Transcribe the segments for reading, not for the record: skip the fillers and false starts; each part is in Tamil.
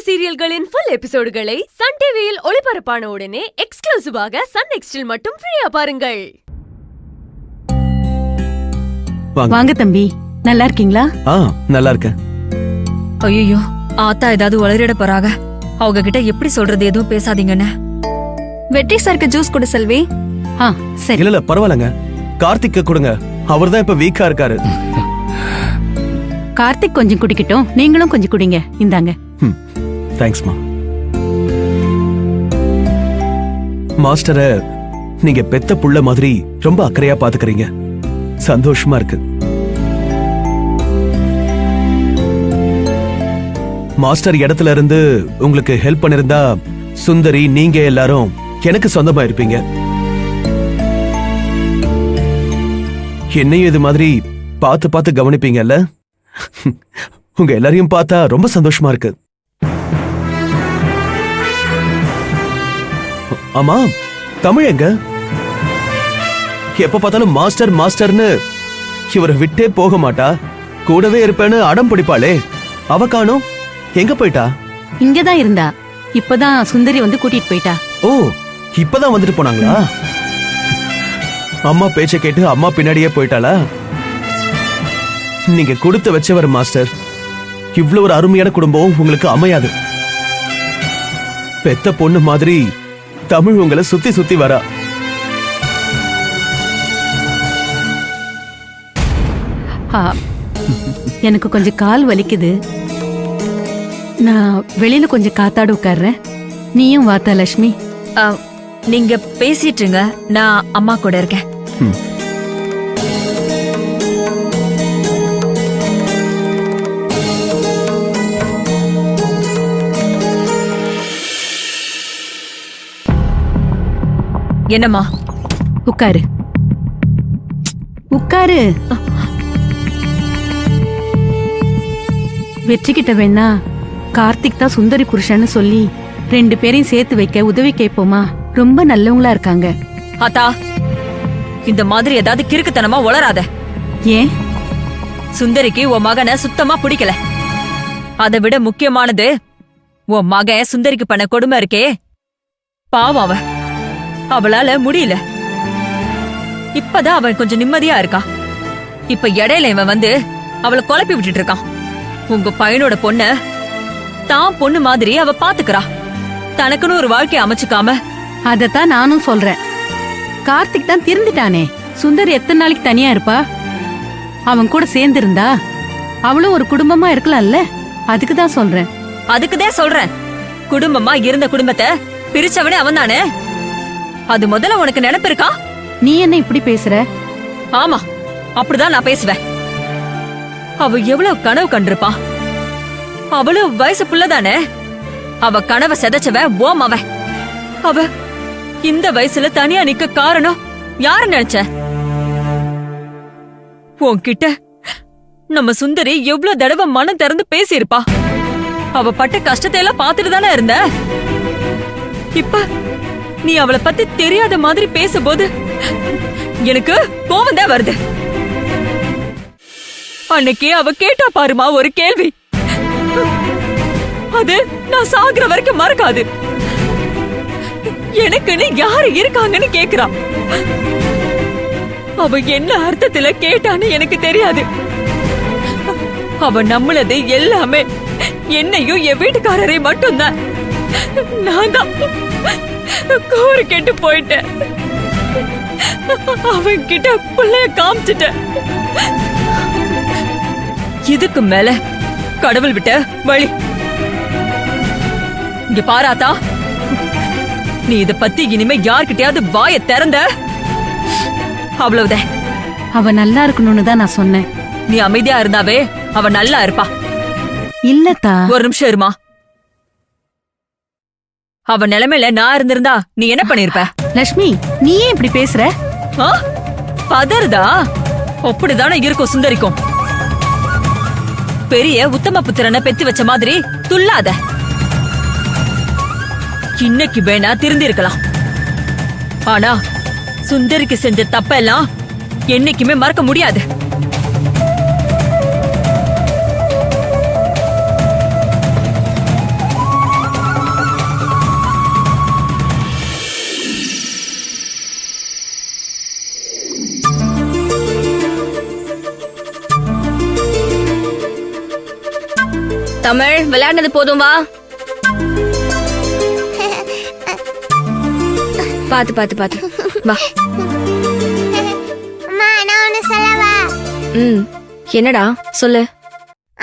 சீரியல்களின் ஃபுல் எபிசோடுகளை சன் டிவியில் ஒளிபரப்பான உடனே எக்ஸ்க்ளூசிவாக சன் நெக்ஸ்டில் மட்டும் ஃப்ரீயா பாருங்கள். வாங்க தம்பி, நல்லா இருக்கீங்களா? நல்லா இருக்கேன். ஐயோ, ஆத்தா ஏதாவது உளறிட போறாங்க. அவங்க கிட்ட எப்படி சொல்றது? எதுவும் பேசாதீங்கன்னு. வெற்றி சாருக்கு ஜூஸ் கொடு செல்வி. சரி. இல்ல பரவாயில்லங்க, கார்த்திக்க கொடுங்க. அவர்தான் இப்ப வீக்கா இருக்காரு. கார்த்திக் கொஞ்சம் குடிக்கட்டும், நீங்களும் கொஞ்சம் குடிங்க. இந்தாங்க. தேங்க்ஸ்மா. மாஸ்டர நீங்க பெத்த புள்ள மாதிரி ரொம்ப அக்கறையா பாத்துக்கிறீங்க. சந்தோஷமா இருக்கு. மாஸ்டர் இடத்துல இருந்து உங்களுக்கு ஹெல்ப் பண்ணிருந்தா சுந்தரி நீங்க எல்லாரும் எனக்கு சொந்தமா இருப்பீங்க. என்னையும் இது மாதிரி பார்த்து பார்த்து கவனிப்பீங்கல்ல? உங்க எல்லாரையும் பார்த்தா ரொம்ப சந்தோஷமா இருக்கு. ஆமா, தமிழ் எங்க? எப்ப பார்த்தாலும் மாஸ்டர் மாஸ்டர்னு இவரை விட்டே போக மாட்டா. கூடவே இருப்பேன்னு அடம் பிடிப்பாளே, அவ காணோம். எங்க போயிட்டா? இங்கதான் இருந்தா. இப்பதான் சுந்தரி வந்து கூட்டிட்டு போயிட்டா. ஓ, இப்பதான் வந்துட்டு போனாங்களா? அம்மா பேச்ச கேட்டு அம்மா பின்னாடியே போயிட்டாளா? நீங்க கொடுத்து வச்சவர் மாஸ்டர். இவ்வளவு ஒரு அருமையான குடும்பம் உங்களுக்கு அமையாது. பெத்த பொண்ணு மாதிரி தமிழ் உங்களை சுத்தி சுத்தி வரா. எனக்கு கொஞ்சம் கால் வலிக்குது. நான் வெளியில கொஞ்சம் காத்தாடு உட்கார்றேன். நீயும் வாத்தா லட்சுமி. நீங்க பேசிட்டுங்க, நான் அம்மா கூட இருக்கேன். என்னம்மா? உட்காரு உட்காரு. வெற்றி கிட்ட வேணா கார்த்திக் தான் சுந்தரி புருஷன்னு சொல்லி 2 பேரையும் சேர்த்து வைக்க உதவி கேட்போமா? ரொம்ப நல்லவங்களா இருக்காங்க. ஆத்தா, இந்த மாதிரி ஏதாவது கிறுக்குத்தனமா உளராத. ஏன்? சுந்தரிக்கு உன் மகனை சுத்தமா பிடிக்கல. அதை விட முக்கியமானது, உன் மகன் சுந்தரிக்கு பண்ண கொடுமை இருக்கே. பாவம், அவளால முடியல. இப்பதான் அவன் கொஞ்சம் நிம்மதியா இருக்கா. இப்ப இடையில இவன் வந்து அவளை குழப்பி விட்டுட்டு இருக்கான். உங்க பையனோட பொண்ண தான் பொண்ணு மாதிரி அவ பாத்துக்கிறா. தனக்குன்னு ஒரு வாழ்க்கைய அமைச்சுக்காம. அதத்தான் நானும் சொல்றேன். கார்த்திக் தான் திருந்திட்டானே. சுந்தரி எத்தனை நாளைக்கு தனியா இருப்பா? அவன் கூட சேர்ந்து இருந்தா அவளும் ஒரு குடும்பமா இருக்கலாம்ல. அதுக்குதான் சொல்றேன். அதுக்குதான் சொல்றேன். குடும்பமா இருந்த குடும்பத்தை பிரிச்சவனே அவன் தானே. அது முதல்ல உனக்கு நினைப்பு இருக்கா? நீ என்ன இப்படி பேசுற? ஆமா, அப்படிதான் நான் பேசுவேன். அவ எவ்வளவு கனவு கண்டிருப்பா. அவளும் வயசு புள்ளதானே. அவ கனவை செதைச்சவன் ஓம் அவன். அவ இந்த வயசுல தனியா நிக்க காரணம் யாரு நினைச்ச? உன்கிட்ட நம்ம சுந்தரி எவ்வளவு தடவை மனம் திறந்து பேசியிருப்பா. அவ பட்ட கஷ்டத்தை எல்லாம் பாத்துட்டு தானே இருந்த. இப்ப நீ அவளை பத்தி தெரியாத மாதிரி பேசும்போது எனக்கு கோவம் தான் வருது. அன்னைக்கு அவ கேட்டா பாருமா ஒரு கேள்வி. அது நான் சாகுற வரைக்கும் மறக்காது. எனக்குன்னு யாரு இருக்காங்கன்னு கேக்குறா. அவ என்ன அர்த்தத்துல கேட்டான்னு எனக்கு தெரியாது. அவ நம்மளது எல்லாமே என்னையும் என் வீட்டுக்காரரை மட்டும்தான். நான் தான் கூறு கெட்டு போயிட்டேன். அவன் கிட்ட பிள்ளைய காமிச்சிட்டேன். இதுக்கு மேல கடவுள் விட்ட வழி. இங்க பாராத்தா, நீ இத பத்தி இனிமே யார்கிட்டயாவது வாய திறந்த அவ்வளவுதான். அவ நல்லா இருக்கணும்னு தான் நான் சொன்னேன். நீ அமைதியா இருந்தாவே அவ நல்லா இருப்பா. இல்லத்தா, ஒரு நிமிஷம் இருமா. அவ நிலைமையில நான் இருந்திருந்தா நீ என்ன பண்ணிருப்ப? லட்சுமி, நீ ஏன் இப்படி பேசுற? பதறுதா? அப்படிதானே இருக்கும் சுந்தரிக்கும். பெரிய உத்தம புத்திரனை பெத்து வச்ச மாதிரி துள்ளாத. இன்னைக்கு வேணா திருந்திருக்கலாம். ஆனா சுந்தரிக்கு செஞ்ச தப்பெல்லாம் என்னைக்குமே மறக்க முடியாது. தமிழ் விளையாடுனது போதும் வா. பாத்து பாத்து பாத்து வா. அம்மா நான் ஒன்னு சொல்லவா? என்னடா சொல்லு.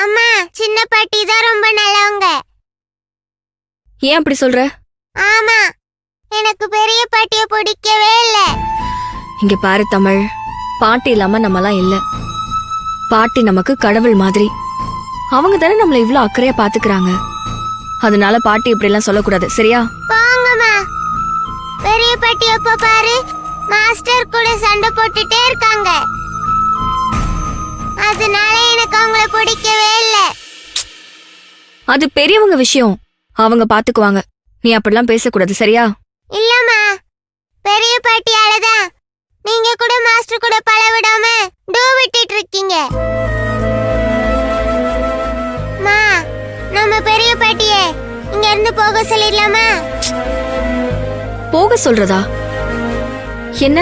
அம்மா சின்ன பாட்டி தான் ரொம்ப நல்லவங்க. ஏன் அப்படி சொல்ற? ஆமா, எனக்கு பெரிய பாட்டிய பிடிக்கவே இல்ல. இங்க பாரு தமிழ், பாட்டி இல்லாம நம்மலாம் இல்ல. பாட்டி நமக்கு கடவுள் மாதிரி. அவங்க தானே நம்மள இவ்ளோ அக்கறையா பாத்துக்கிறாங்க. அதனால பாட்டி இப்படி எல்லாம் சொல்லக்கூடாது, சரியா? போங்கம்மா. பெரிய பாட்டி எப்ப பாரு மாஸ்டர் கூட சண்டை போட்டுட்டே இருக்காங்க. அதனால எனக்கு அவங்கள பிடிக்கவே இல்ல. அது பெரியவங்க விஷயம், அவங்க பாத்துக்குவாங்க. நீ அப்படிலாம் பேசக்கூடாது, சரியா? இல்லம்மா, பெரிய பாட்டியாலதான் நீங்க கூட மாஸ்டர் கூட பழ விடாம டூ விட்டுட்டு இருக்கீங்க. மா, நம்ம பெரிய பாட்டியே இங்க இருந்து போக சொல்லிடலாமா? போக சொல்றதா? என்ன?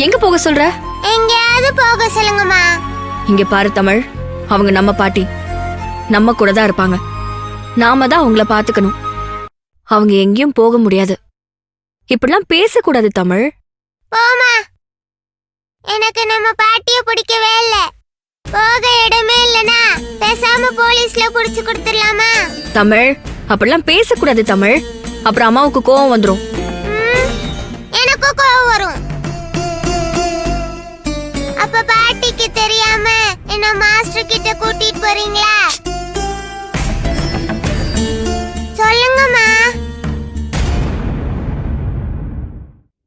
எங்க போக சொல்ற? எங்கயாவது போக சொல்லுங்கம்மா. இங்க பாரு தமிழ், அவங்க நம்ம பாட்டி, நம்ம கூட தான் இருப்பாங்க. நாம தான் அவங்கள பாத்துக்கணும். அவங்க எங்கேயும் போக முடியாது. இப்படிலாம் பேசக்கூடாது தமிழ். போமா, எனக்கு நம்ம பாட்டிய பிடிக்கவே இல்ல. போக இடமே இல்லனா பேசாம போலீஸ்ல புடிச்சு கொடுத்துடலாமா? தமிழ், அப்படிலாம் பேசக்கூடாது தமிழ். அப்புறம் அம்மாவுக்கு கோவம் வந்துரும். எனக்கு கோவம் வரும். அப்ப பாட்டிக்கு தெரியாம என்ன மாஸ்டர் கிட்ட கூட்டிட்டு போறீங்களா? சொல்லுங்கம்மா.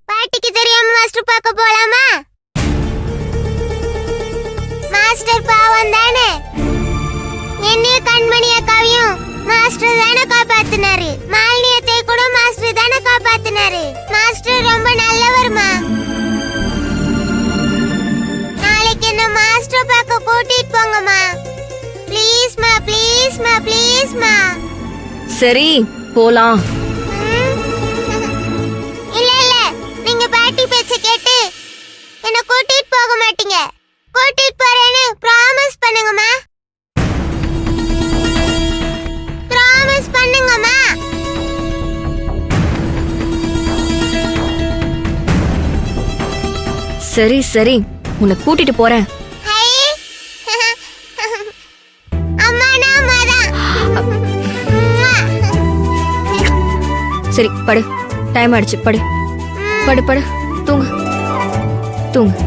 பாட்டிக்கு தெரியாம மாஸ்டர் பார்க்க போலாமா? மாஸ்டர் பாவம் தானே. என்னைய கண்மணி அக்காவையும் மாஸ்டர் தானே காப்பாத்தினாரு. மாலினியத்தை கூட மாஸ்டர் தானே காப்பாத்தினாரு. மாஸ்டர் ரொம்ப நல்லவர்மா. நாளைக்கு என்ன மாஸ்டர் பார்க்க கூட்டிட்டு போங்கம்மா. ப்ளீஸ்மா, ப்ளீஸ்மா, ப்ளீஸ்மா. சரி போலாம். இல்ல இல்ல, நீங்க பாட்டி பேச்ச கேட்டு என்ன கூட்டிட்டு போக மாட்டீங்க. கூட்டிட்டு போறேன்னு ப்ராமிஸ் பண்ணுங்கம்மா. ப்ராமிஸ் பண்ணுங்கம்மா. சரி சரி, உன்னை கூட்டிட்டு போறேன். ஹை. அம்மா நான் மதான். சரி படு, டைம் ஆயிடுச்சு. படு படு படு, தூங்கு தூங்கு.